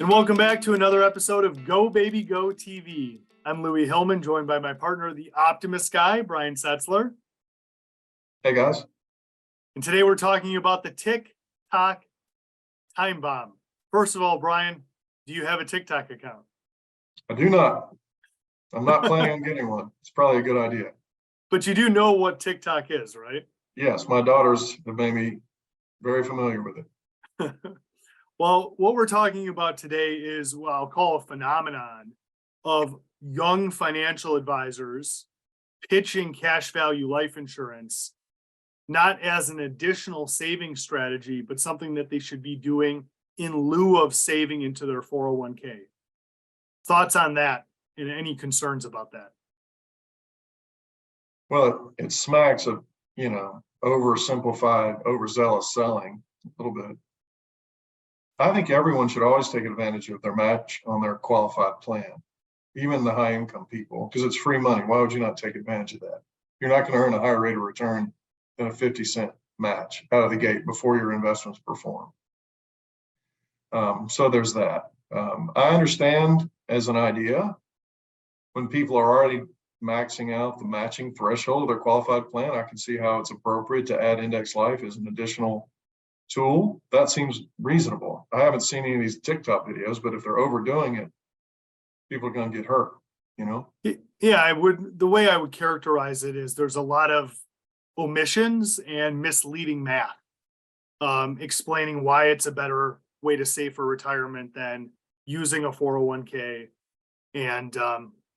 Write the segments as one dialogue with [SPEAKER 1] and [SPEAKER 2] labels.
[SPEAKER 1] And welcome back to another episode of Go Baby Go TV. I'm Louis Hillman, joined by my partner, the Optimist Guy, Brian Setzler.
[SPEAKER 2] Hey guys.
[SPEAKER 1] And today we're talking about the TikTok time bomb. First of all, Brian, do you have a TikTok account?
[SPEAKER 2] I do not. I'm not planning on getting one. It's probably a good idea.
[SPEAKER 1] But you do know what TikTok is, right?
[SPEAKER 2] Yes, my daughters have made me very familiar with it.
[SPEAKER 1] Well, what we're talking about today is what I'll call a phenomenon of young financial advisors pitching cash value life insurance, not as an additional saving strategy, but something that they should be doing in lieu of saving into their 401k. Thoughts on that and any concerns about that?
[SPEAKER 2] Well, it smacks of, oversimplified, overzealous selling a little bit. I think everyone should always take advantage of their match on their qualified plan, even the high income people, because it's free money. Why would you not take advantage of that? You're not going to earn a higher rate of return than a 50-cent match out of the gate before your investments perform. So there's that. I understand as an idea when people are already maxing out the matching threshold of their qualified plan, I can see how it's appropriate to add index life as an additional tool. That seems reasonable. I haven't seen any of these TikTok videos, but if they're overdoing it, people are going to get hurt,
[SPEAKER 1] Yeah, I would. The way I would characterize it is there's a lot of omissions and misleading math, explaining why it's a better way to save for retirement than using a 401k and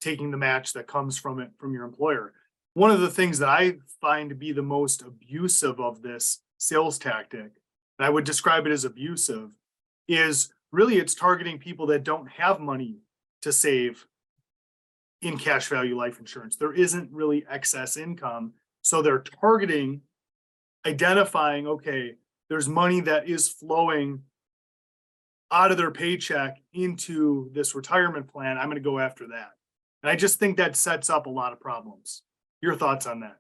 [SPEAKER 1] taking the match that comes from it from your employer. One of the things that I find to be the most abusive of this sales tactic, and I would describe it as abusive, is really it's targeting people that don't have money to save in cash value life insurance. There isn't really excess income. So they're targeting, identifying, okay, there's money that is flowing out of their paycheck into this retirement plan. I'm going to go after that. And I just think that sets up a lot of problems. Your thoughts on that?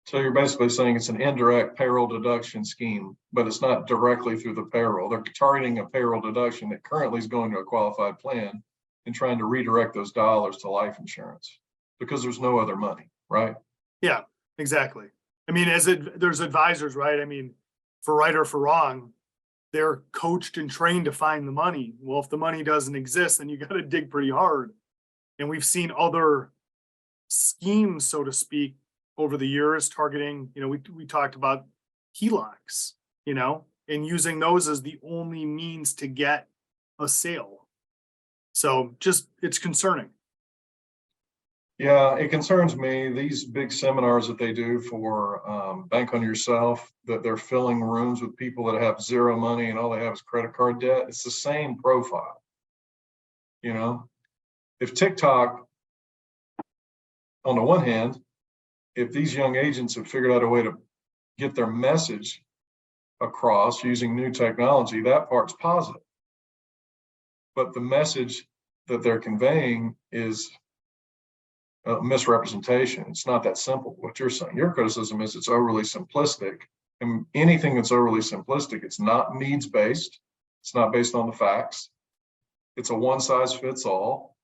[SPEAKER 2] So you're basically saying it's an indirect payroll deduction scheme, but it's not directly through the payroll. They're targeting a payroll deduction that currently is going to a qualified plan and trying to redirect those dollars to life insurance because there's no other money, right?
[SPEAKER 1] Yeah, exactly. I mean, there's advisors, right? I mean, for right or for wrong, they're coached and trained to find the money. Well, if the money doesn't exist, then you got to dig pretty hard. And we've seen other schemes, so to speak, over the years targeting, we talked about HELOCs, and using those as the only means to get a sale. So it's concerning.
[SPEAKER 2] Yeah, it concerns me. These big seminars that they do for Bank on Yourself, that they're filling rooms with people that have zero money and all they have is credit card debt. It's the same profile. If TikTok, on the one hand, if these young agents have figured out a way to get their message across using new technology, that part's positive. But the message that they're conveying is a misrepresentation. It's not that simple. What you're saying, your criticism is it's overly simplistic. And anything that's overly simplistic, it's not needs-based. It's not based on the facts. It's a one-size-fits-all.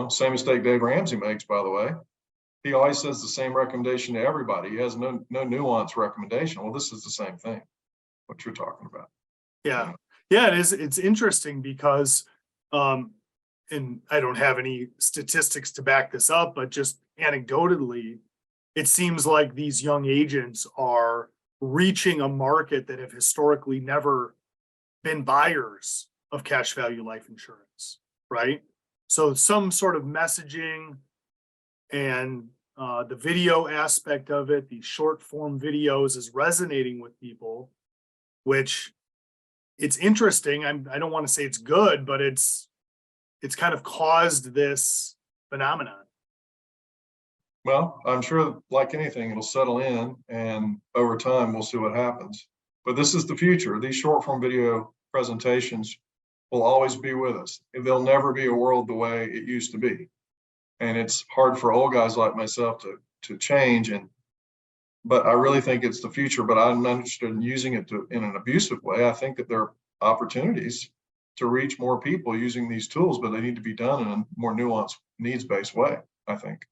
[SPEAKER 2] Same mistake Dave Ramsey makes, by the way. He always says the same recommendation to everybody. He has no nuance recommendation. Well, this is the same thing, what you're talking about.
[SPEAKER 1] Yeah. Yeah, it is. It's interesting because, and I don't have any statistics to back this up, but just anecdotally, it seems like these young agents are reaching a market that have historically never been buyers of cash value life insurance, right? So some sort of messaging and the video aspect of it, these short form videos, is resonating with people, which it's interesting. I don't want to say it's good, but it's kind of caused this phenomenon.
[SPEAKER 2] Well, I'm sure like anything, it'll settle in and over time we'll see what happens. But this is the future. These short form video presentations will always be with us. There'll never be a world the way it used to be. And it's hard for old guys like myself to change. But I really think it's the future, but I'm not interested in using it in an abusive way. I think that there are opportunities to reach more people using these tools, but they need to be done in a more nuanced, needs-based way, I think.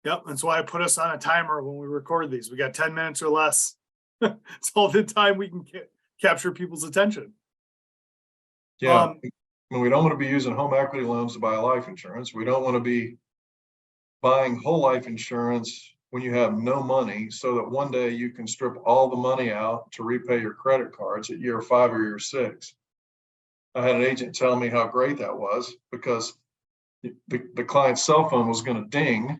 [SPEAKER 1] Yep, that's why I put us on a timer when we record these. We got 10 minutes or less. It's all the time we can capture people's attention.
[SPEAKER 2] Yeah,
[SPEAKER 1] Um,
[SPEAKER 2] I mean, we don't want to be using home equity loans to buy life insurance. We don't want to be buying whole life insurance when you have no money, so that one day you can strip all the money out to repay your credit cards at year 5 or year 6. I had an agent tell me how great that was, because the client's cell phone was going to ding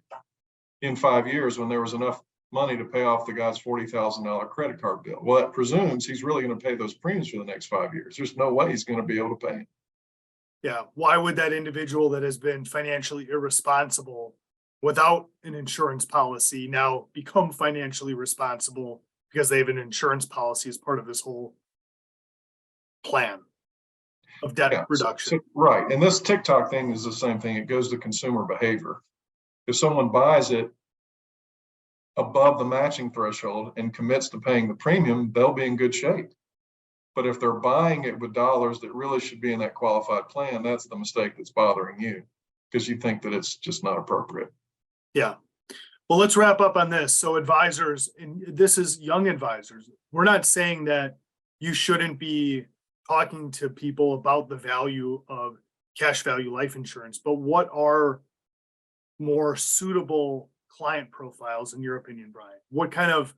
[SPEAKER 2] in 5 years when there was enough money to pay off the guy's $40,000 credit card bill. Well, that presumes he's really going to pay those premiums for the next 5 years. There's no way he's going to be able to pay.
[SPEAKER 1] yeah, why would that individual that has been financially irresponsible without an insurance policy now become financially responsible because they have an insurance policy as part of this whole plan of debt
[SPEAKER 2] Yeah,
[SPEAKER 1] reduction?
[SPEAKER 2] right. And this TikTok thing is the same thing. It goes to consumer behavior. If someone buys it above the matching threshold and commits to paying the premium, they'll be in good shape. But if they're buying it with dollars that really should be in that qualified plan, that's the mistake that's bothering you, because you think that it's just not appropriate.
[SPEAKER 1] Yeah. Well, let's wrap up on this. So advisors, and this is young advisors. We're not saying that you shouldn't be talking to people about the value of cash value life insurance, but what are more suitable client profiles in your opinion, Brian? What kind of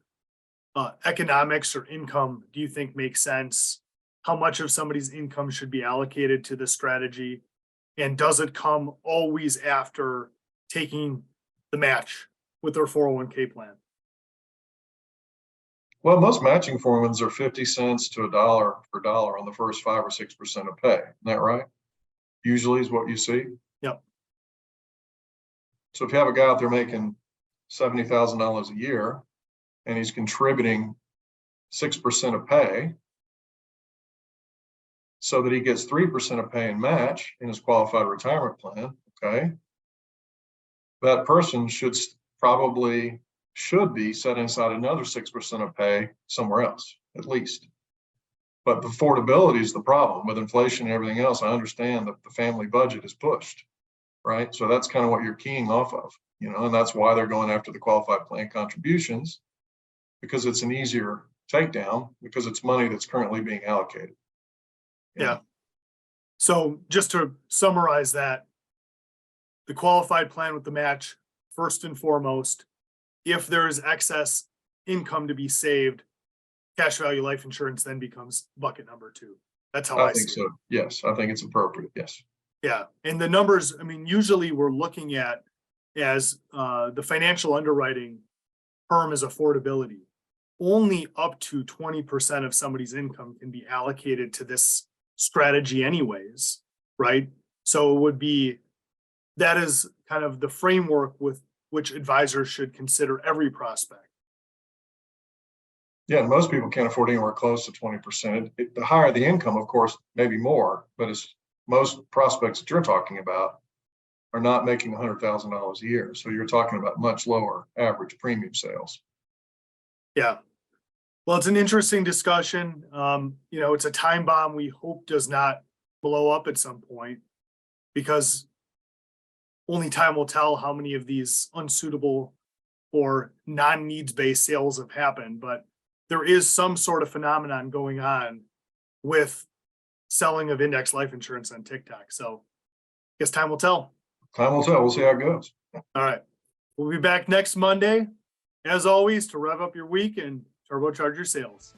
[SPEAKER 1] economics or income do you think makes sense? How much of somebody's income should be allocated to this strategy? And does it come always after taking the match with their 401k plan?
[SPEAKER 2] Well, most matching formulas are 50 cents to $1 per dollar on the first 5 or 6% of pay. Isn't that right? Usually is what you see.
[SPEAKER 1] Yep.
[SPEAKER 2] So if you have a guy out there making $70,000 a year and he's contributing 6% of pay, so that he gets 3% of pay and match in his qualified retirement plan, okay, that person should be setting aside another 6% of pay somewhere else, at least. But the affordability is the problem. With inflation and everything else, I understand that the family budget is pushed, right? So that's kind of what you're keying off of, and that's why they're going after the qualified plan contributions, because it's an easier takedown, because it's money that's currently being allocated.
[SPEAKER 1] Yeah. So just to summarize that, the qualified plan with the match, first and foremost, if there is excess income to be saved, cash value life insurance then becomes bucket number 2. That's how I
[SPEAKER 2] think
[SPEAKER 1] see it.
[SPEAKER 2] so. Yes, I think it's appropriate. Yes.
[SPEAKER 1] Yeah. And the numbers, I mean, usually we're looking at as the financial underwriting term is affordability. Only up to 20% of somebody's income can be allocated to this strategy anyways, right? So it would be, that is kind of the framework with which advisors should consider every prospect.
[SPEAKER 2] Yeah, and most people can't afford anywhere close to 20%. The higher the income, of course, maybe more, but it's most prospects that you're talking about are not making $100,000 a year. So you're talking about much lower average premium sales.
[SPEAKER 1] Yeah. Well, it's an interesting discussion. It's a time bomb we hope does not blow up at some point, because only time will tell how many of these unsuitable or non-needs-based sales have happened. But there is some sort of phenomenon going on with selling of index life insurance on TikTok. So I guess time will tell.
[SPEAKER 2] Time will tell. We'll see how it goes.
[SPEAKER 1] All right. We'll be back next Monday, as always, to rev up your week and turbocharge your sales.